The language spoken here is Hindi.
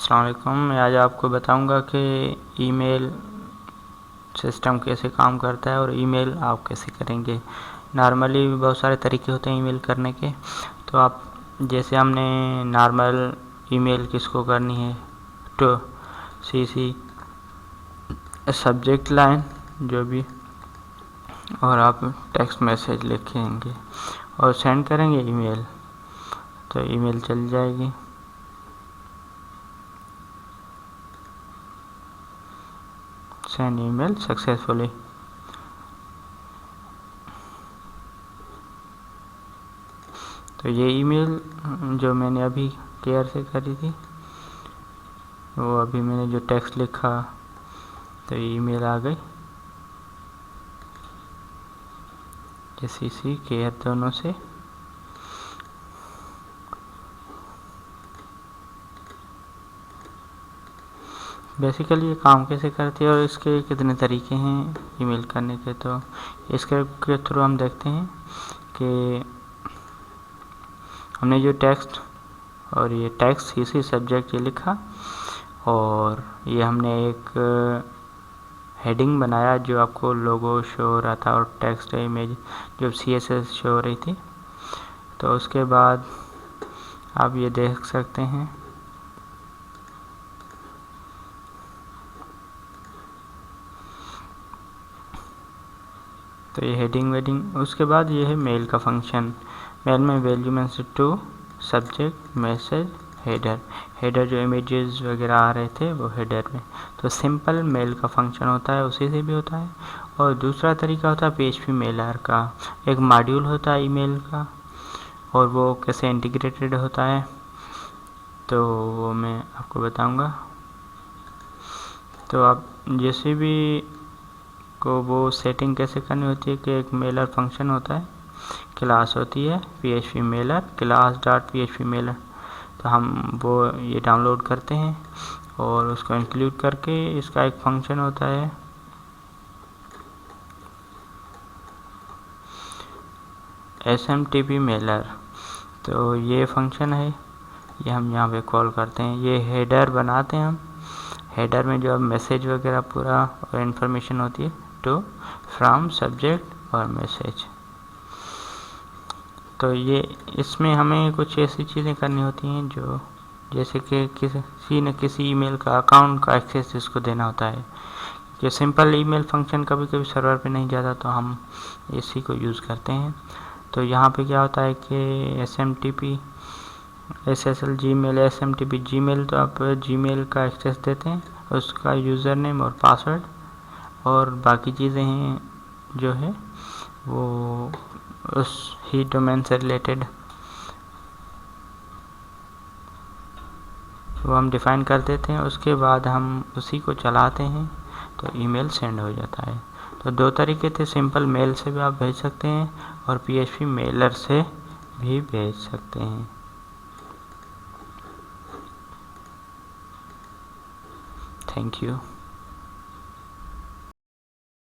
अस्सलाम वालेकुम। मैं आज आपको बताऊंगा कि ईमेल सिस्टम कैसे काम करता है और ईमेल आप कैसे करेंगे। नॉर्मली बहुत सारे तरीके होते हैं ईमेल करने के। तो आप जैसे हमने नॉर्मल ईमेल किसको करनी है तो सीसी सब्जेक्ट लाइन जो भी, और आप टेक्स्ट मैसेज लिखेंगे और सेंड करेंगे ईमेल, तो ईमेल चल जाएगी। Send email successfully. तो ये ईमेल जो मैंने अभी केयर से करी थी, वो अभी मैंने जो टेक्स्ट लिखा तो ईमेल आ गई। ये सीसी केयर दोनों से बेसिकली ये काम कैसे करती है और इसके कितने तरीके हैं ईमेल करने के। तो इसके थ्रू हम देखते हैं कि हमने जो टेक्स्ट और ये टेक्स्ट सीसी सब्जेक्ट ये लिखा, और ये हमने एक हेडिंग बनाया जो आपको लोगो शो हो रहा था और टेक्स्ट इमेज जो CSS शो हो रही थी। तो उसके बाद आप ये देख सकते हैं तो ये हेडिंग वेडिंग। उसके बाद ये है मेल का फंक्शन। मेल में वैल्यू में से टू सब्जेक्ट मैसेज हेडर जो इमेजेस वगैरह आ रहे थे वो हेडर में। तो सिंपल मेल का फंक्शन होता है, उसी से भी होता है। और दूसरा तरीका होता है PHP मेलर का। एक मॉड्यूल होता है ईमेल का, और वो कैसे इंटीग्रेटेड होता है तो वो मैं आपको बताऊंगा। तो आप जैसे भी को वो सेटिंग कैसे करनी होती है कि एक मेलर फंक्शन होता है, क्लास होती है PHP Mailer class dot PHP Mailer. तो हम वो ये डाउनलोड करते हैं और उसको इंक्लूड करके इसका एक फंक्शन होता है SMTP मेलर। तो ये फंक्शन है, ये हम यहाँ पे कॉल करते हैं। ये हेडर बनाते हैं हम। हेडर में जो अब मैसेज वगैरह पूरा और इन्फॉर्मेशन होती है टू फ्रॉम सब्जेक्ट और मैसेज। तो ये इसमें हमें कुछ ऐसी चीज़ें करनी होती हैं जो जैसे कि किसी न किसी ईमेल का अकाउंट का एक्सेस इसको देना होता है। ये सिंपल ईमेल फंक्शन कभी कभी सर्वर पे नहीं जाता तो हम इसी को यूज़ करते हैं। तो यहाँ पे क्या होता है कि SMTP SSL Gmail SMTP Gmail, तो आप Gmail का एक्सेस देते हैं, उसका यूज़र नेम और पासवर्ड और बाकी चीज़ें हैं जो है वो उस ही डोमेन से रिलेटेड वो हम डिफ़ाइन कर देते हैं। उसके बाद हम उसी को चलाते हैं तो ईमेल सेंड हो जाता है। तो दो तरीके थे, सिंपल मेल से भी आप भेज सकते हैं और PHP मेलर से भी भेज सकते हैं। Thank you.